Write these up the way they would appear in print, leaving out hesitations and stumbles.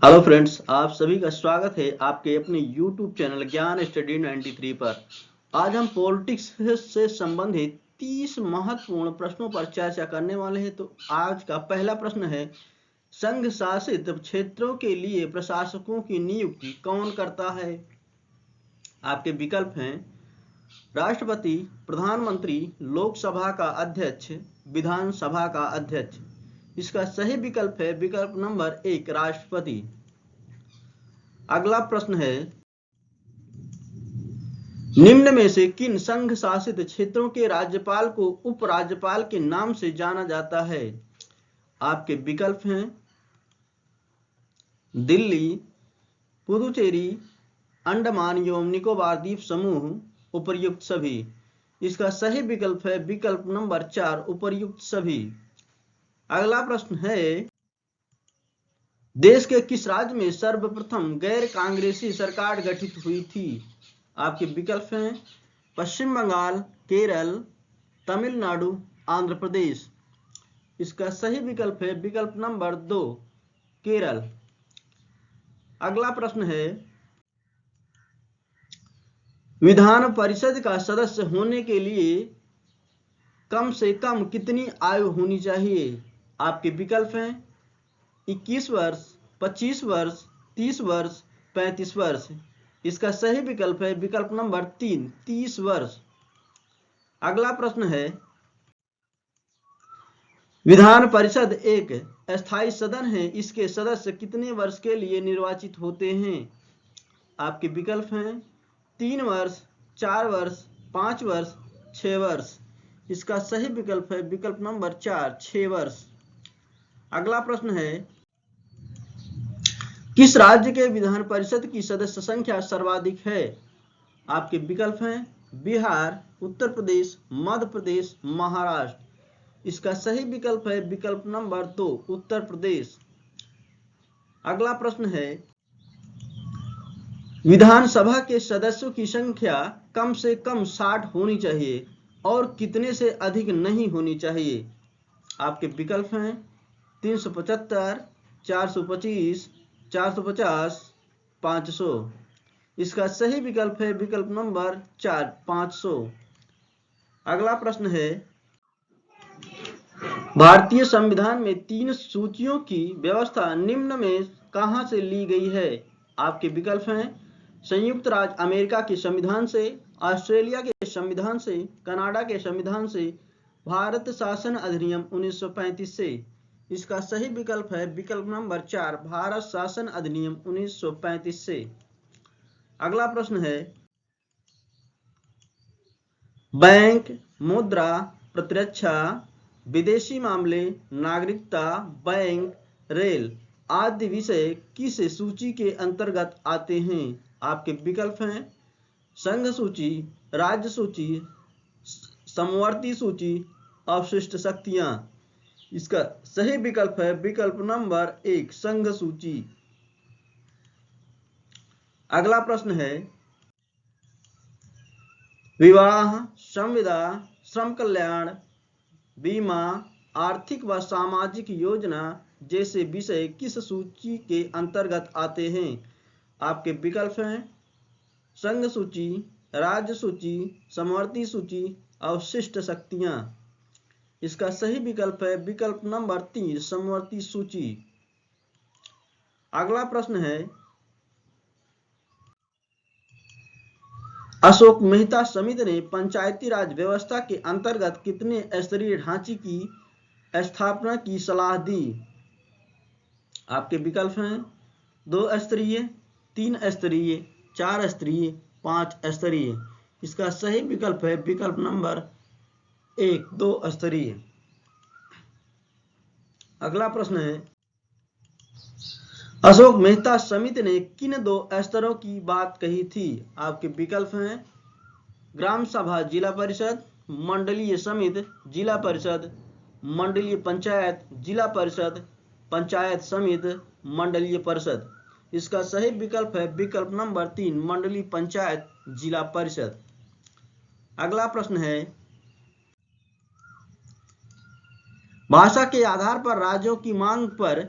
Hello friends, आप सभी का स्वागत है आपके अपने YouTube चैनल ज्ञान स्टडी 93 पर। आज हम पॉलिटिक्स से संबंधित 30 महत्वपूर्ण प्रश्नों पर चर्चा करने वाले हैं। तो आज का पहला प्रश्न है, संघ शासित क्षेत्रों के लिए प्रशासकों की नियुक्ति कौन करता है? आपके विकल्प हैं राष्ट्रपति, प्रधानमंत्री, लोकसभा का अध्यक्ष, विधानसभा का अध्यक्ष। इसका सही विकल्प है विकल्प नंबर 1, राष्ट्रपति। अगला प्रश्न है, निम्न में से किन संघ शासित क्षेत्रों के राज्यपाल को उपराज्यपाल के नाम से जाना जाता है? आपके विकल्प हैं दिल्ली, पुदुचेरी, अंडमान एवं निकोबार द्वीप समूह, उपर्युक्त सभी। इसका सही विकल्प है विकल्प नंबर 4, उपर्युक्त सभी। अगला प्रश्न है, देश के किस राज्य में सर्वप्रथम गैर कांग्रेसी सरकार गठित हुई थी? आपके विकल्प हैं पश्चिम बंगाल, केरल, तमिलनाडु, आंध्र प्रदेश। इसका सही विकल्प है विकल्प नंबर 2, केरल। अगला प्रश्न है, विधान परिषद का सदस्य होने के लिए कम से कम कितनी आयु होनी चाहिए? आपके विकल्प हैं 21 वर्ष, 25 वर्ष, 30 वर्ष, 35 वर्ष। इसका सही विकल्प है विकल्प नंबर 3, 30 वर्ष। अगला प्रश्न है, विधान परिषद एक अस्थायी सदन है, इसके सदस्य कितने वर्ष के लिए निर्वाचित होते हैं? आपके विकल्प हैं 3 वर्ष, 4 वर्ष, 5 वर्ष, 6 वर्ष। इसका सही विकल्प है विकल्प नंबर 4, 6 वर्ष। अगला प्रश्न है, किस राज्य के विधान परिषद की सदस्य संख्या सर्वाधिक है? आपके विकल्प हैं बिहार, उत्तर प्रदेश, मध्य प्रदेश, महाराष्ट्र। इसका सही विकल्प है विकल्प नंबर 2, उत्तर प्रदेश। अगला प्रश्न है, विधानसभा के सदस्यों की संख्या कम से कम 60 होनी चाहिए और कितने से अधिक नहीं होनी चाहिए? आपके विकल्प हैं 375, 425, 450, 500। इसका सही विकल्प है विकल्प नंबर 4, 500। अगला प्रश्न है, भारतीय संविधान में 3 सूचियों की व्यवस्था निम्न में कहां से ली गई है? आपके विकल्प हैं संयुक्त राज्य अमेरिका के संविधान से, ऑस्ट्रेलिया के संविधान से, कनाडा के संविधान से, भारत शासन अधिनियम 1935 से। इसका सही विकल्प है विकल्प नंबर 4, भारत शासन अधिनियम 1935 से। अगला प्रश्न है, बैंक, मुद्रा, प्रतिरक्षा, विदेशी मामले, नागरिकता, बैंक, रेल आदि विषय किस सूची के अंतर्गत आते हैं? आपके विकल्प हैं संघ सूची, राज्य सूची, समवर्ती सूची, अवशिष्ट शक्तियां। इसका सही विकल्प है विकल्प नंबर 1, संघ सूची। अगला प्रश्न है, विवाह, संविदा, श्रम कल्याण, बीमा, आर्थिक व सामाजिक योजना जैसे विषय किस सूची के अंतर्गत आते हैं? आपके विकल्प हैं संघ सूची, राज्य सूची, समवर्ती सूची, अवशिष्ट शक्तियां। इसका सही विकल्प है विकल्प नंबर 3, समवर्ती सूची। अगला प्रश्न है, अशोक मेहता समिति ने पंचायती राज व्यवस्था के अंतर्गत कितने स्तरीय ढांचे की स्थापना की सलाह दी? आपके विकल्प हैं 2 स्तरीय, 3 स्तरीय, 4 स्तरीय, 5 स्तरीय। इसका सही विकल्प है विकल्प नंबर 1, 2 स्तरीय। अगला प्रश्न है, अशोक मेहता समिति ने किन 2 स्तरों की बात कही थी? आपके विकल्प हैं ग्राम सभा जिला परिषद, मंडलीय समिति जिला परिषद, मंडलीय पंचायत जिला परिषद, पंचायत समिति मंडलीय परिषद। इसका सही विकल्प है विकल्प नंबर 3, मंडलीय पंचायत जिला परिषद। अगला प्रश्न है, भाषा के आधार पर राज्यों की मांग पर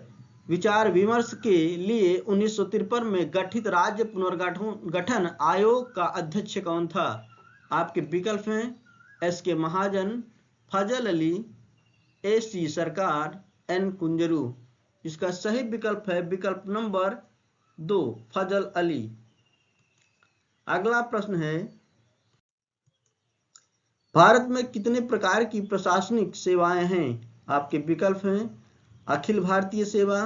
विचार विमर्श के लिए 1953 में गठित राज्य पुनर्गठन आयोग का अध्यक्ष कौन था? आपके विकल्प हैं एस के महाजन, फजल अली, ए सी सरकार, एन कुंजरू। इसका सही विकल्प है विकल्प नंबर 2, फजल अली। अगला प्रश्न है, भारत में कितने प्रकार की प्रशासनिक सेवाएं हैं? आपके विकल्प हैं अखिल भारतीय सेवा,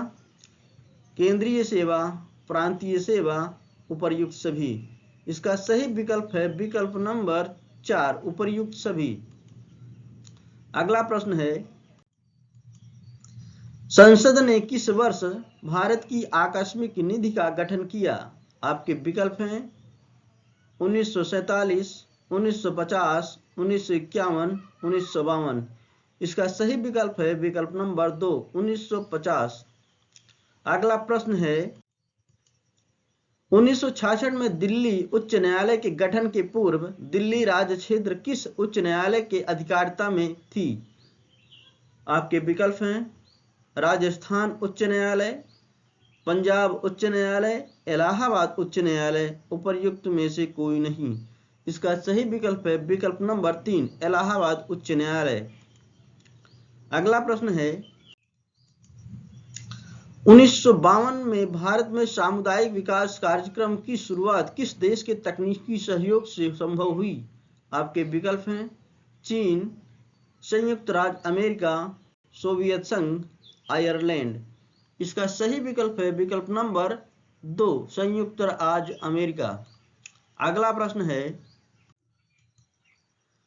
केंद्रीय सेवा, प्रांतीय सेवा, उपर्युक्त सभी। इसका सही विकल्प है विकल्प नंबर 4, उपर्युक्त सभी। अगला प्रश्न है, संसद ने किस वर्ष भारत की आकस्मिक निधि का गठन किया? आपके विकल्प हैं 1947, 1950, 1951, 1952। इसका सही विकल्प है विकल्प नंबर 2, 1950। अगला प्रश्न है, 1966 में दिल्ली उच्च न्यायालय के गठन के पूर्व दिल्ली राज्य क्षेत्र किस उच्च न्यायालय के अधिकारिता में थी? आपके विकल्प हैं राजस्थान उच्च न्यायालय, पंजाब उच्च न्यायालय, इलाहाबाद उच्च न्यायालय, उपर्युक्त में से कोई नहीं। इसका सही विकल्प है विकल्प नंबर 3, इलाहाबाद उच्च न्यायालय। अगला प्रश्न है, 1952 में भारत में सामुदायिक विकास कार्यक्रम की शुरुआत किस देश के तकनीकी सहयोग से संभव हुई? आपके विकल्प हैं चीन, संयुक्त राज्य अमेरिका, सोवियत संघ, आयरलैंड। इसका सही विकल्प है विकल्प नंबर 2, संयुक्त राज्य अमेरिका। अगला प्रश्न है,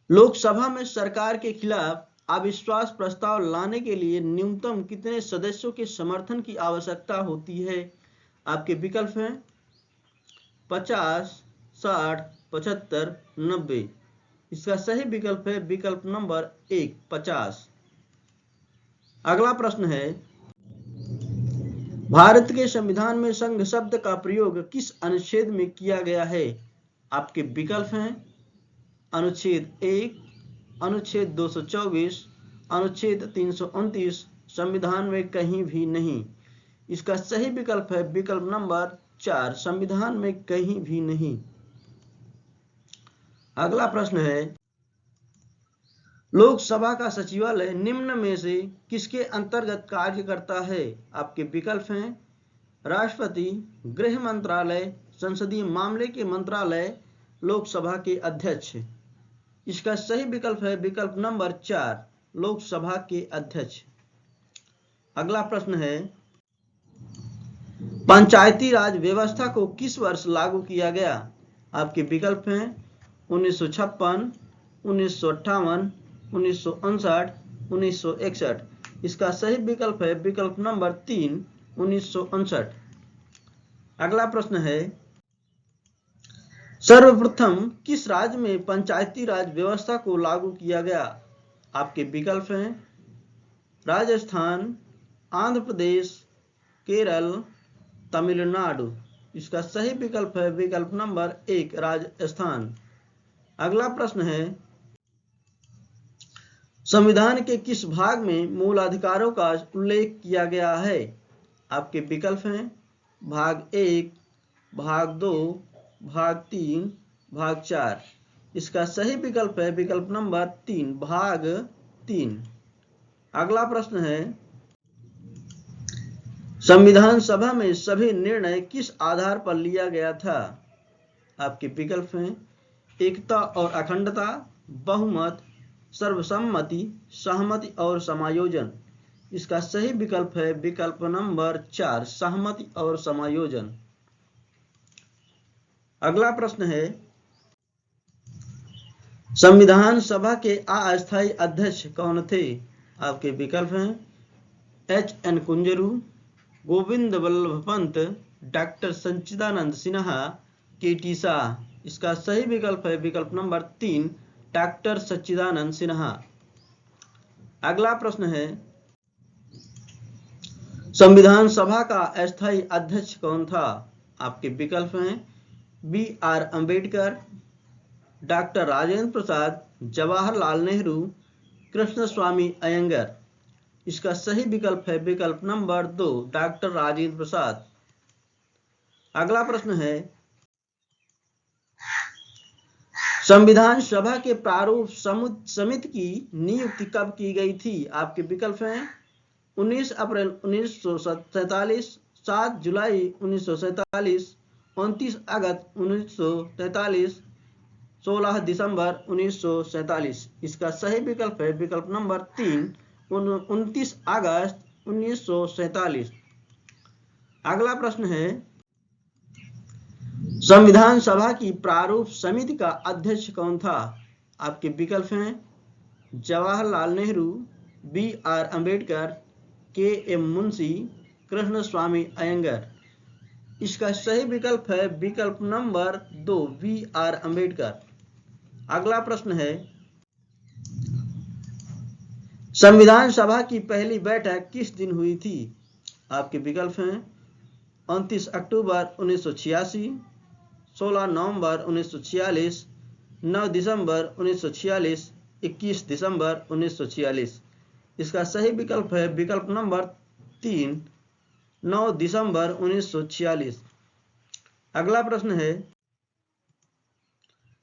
लोकसभा में सरकार के खिलाफ अविश्वास प्रस्ताव लाने के लिए न्यूनतम कितने सदस्यों के समर्थन की आवश्यकता होती है? आपके विकल्प हैं 50, 60, 75, 90। इसका सही विकल्प है विकल्प नंबर 1, 50। अगला प्रश्न है, भारत के संविधान में संघ शब्द का प्रयोग किस अनुच्छेद में किया गया है? आपके विकल्प हैं अनुच्छेद 1, अनुच्छेद 224, अनुच्छेद 329, संविधान में कहीं भी नहीं। इसका सही विकल्प है विकल्प नंबर 4, संविधान में कहीं भी नहीं। अगला प्रश्न है, लोकसभा का सचिवालय निम्न में से किसके अंतर्गत कार्य करता है? आपके विकल्प हैं राष्ट्रपति, गृह मंत्रालय, संसदीय मामले के मंत्रालय, लोकसभा के अध्यक्ष। इसका सही विकल्प है विकल्प नंबर 4, लोकसभा के अध्यक्ष। अगला प्रश्न है, पंचायती राज व्यवस्था को किस वर्ष लागू किया गया? आपके विकल्प हैं 1956, 1958, 1959, 1961। इसका सही विकल्प है विकल्प नंबर 3, 1959। अगला प्रश्न है, सर्वप्रथम किस राज्य में पंचायती राज व्यवस्था को लागू किया गया? आपके विकल्प हैं राजस्थान, आंध्र प्रदेश, केरल, तमिलनाडु। इसका सही विकल्प है विकल्प नंबर 1, राजस्थान। अगला प्रश्न है, संविधान के किस भाग में मूल अधिकारों का उल्लेख किया गया है? आपके विकल्प हैं भाग 1, भाग 2, भाग 3, भाग 4। इसका सही विकल्प है विकल्प नंबर 3, भाग 3। अगला प्रश्न है, संविधान सभा में सभी निर्णय किस आधार पर लिया गया था? आपके विकल्प हैं एकता और अखंडता, बहुमत, सर्वसम्मति, सहमति और समायोजन। इसका सही विकल्प है विकल्प नंबर 4, सहमति और समायोजन। अगला प्रश्न है, संविधान सभा के अस्थायी अध्यक्ष कौन थे? आपके विकल्प हैं H N Kunzru, Govind Vallabh Pant, doctor Sachchidananda Sinha, K T Shah. इसका सही विकल्प है विकल्प नंबर 3, डॉक्टर सच्चिदानंद सिन्हा। अगला प्रश्न है, संविधान सभा का अस्थायी अध्यक्ष कौन था? आपके विकल्प हैं B R Ambedkar, doctor Rajendra Prasad, Jawaharlal Nehru, Krishna Swami Ayyangar. इसका सही विकल्प है विकल्प नंबर 2, डॉक्टर राजेंद्र प्रसाद। अगला प्रश्न है, संविधान सभा के प्रारूप समिति की नियुक्ति कब की गई थी? आपके विकल्प हैं 19 अप्रैल 1947, 7 जुलाई 1947, 29 अगस्त 1943, 16 दिसंबर 1947। इसका सही विकल्प है विकल्प नंबर 3, 29 अगस्त 1947। अगला प्रश्न है, संविधान सभा की प्रारूप समिति का अध्यक्ष कौन था? आपके विकल्प हैं जवाहरलाल नेहरू, B.R. अम्बेडकर, K.M. मुंशी, कृष्ण स्वामी अयंगर। इसका सही विकल्प है विकल्प नंबर 2, B.R. अम्बेडकर। अगला प्रश्न है, संविधान सभा की पहली बैठक किस दिन हुई थी? आपके विकल्प हैं 29 अक्टूबर 1986, 16 नवंबर 1946, 9 दिसंबर 1946, 21 दिसंबर 1946। इसका सही विकल्प है विकल्प नंबर 3, 9 दिसंबर 1946। अगला प्रश्न है,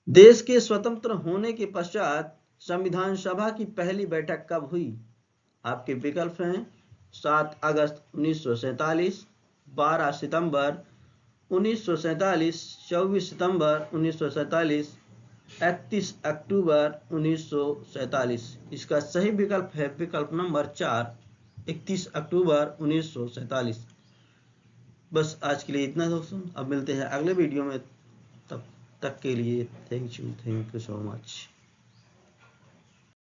देश के स्वतंत्र होने के पश्चात संविधान सभा की पहली बैठक कब हुई? आपके विकल्प हैं 7 अगस्त 1947, 12 सितंबर 1947, 24 सितंबर 1947, 31 अक्टूबर 1947। इसका सही विकल्प है विकल्प नंबर 4, 31 अक्टूबर 1947। बस आज के लिए इतना दोस्तों, अब मिलते हैं अगले वीडियो में, तब तक के लिए थैंक यू सो मच।